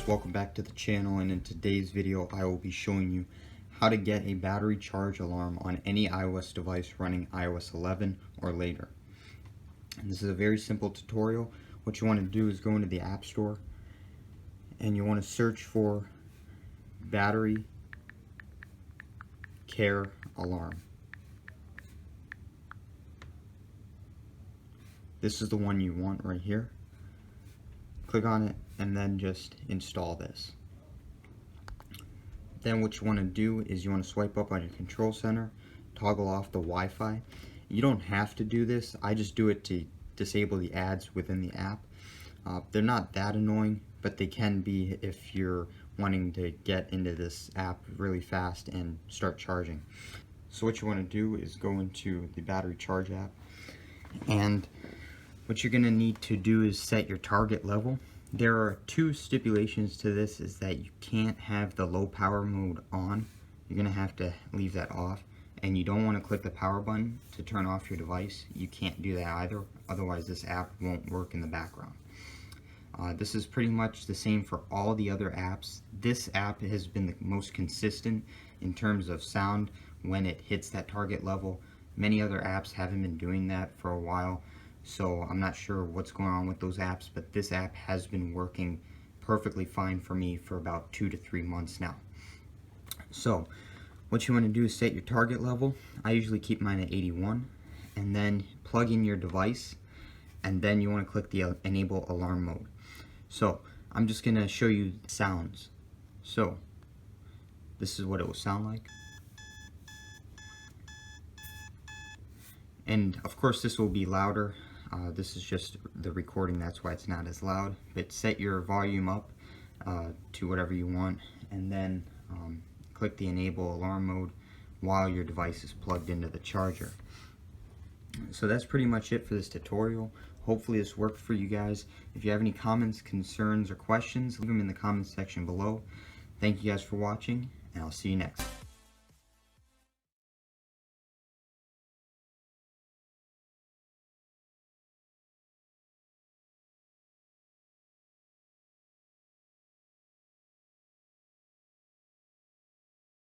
welcome back to the channel, and in today's video I will be showing you how to get a battery charge alarm on any iOS device running iOS 11 or later. And this is a very simple tutorial. What you want to do is go into the App Store and you want to search for battery care alarm. This is the one you want right here. Click on it and then just install this. Then what you want to do is you want to swipe up on your control center, toggle off the Wi-Fi. You don't have to do this. I just do it to disable the ads within the app. They're not that annoying, but they can be if you're wanting to get into this app really fast and start charging. So what you want to do is go into the battery charge app, and what you're going to need to do is set your target level. There are two stipulations to this, is that you can't have the low power mode on. You're going to have to leave that off, and you don't want to click the power button to turn off your device. You can't do that either, otherwise this app won't work in the background. This is pretty much the same for all the other apps. This app has been the most consistent in terms of sound when it hits that target level. Many other apps haven't been doing that for a while, so I'm not sure what's going on with those apps, but this app has been working perfectly fine for me for about 2 to 3 months now. So what you want to do is set your target level. I usually keep mine at 81, and then plug in your device, and then you want to click the enable alarm mode. So I'm just going to show you sounds. So this is what it will sound like. And of course this will be louder. This is just the recording, that's why it's not as loud. But set your volume up to whatever you want, and then click the enable alarm mode while your device is plugged into the charger. So that's pretty much it for this tutorial. Hopefully this worked for you guys. If you have any comments, concerns, or questions, leave them in the comments section below. Thank you guys for watching, and I'll see you next.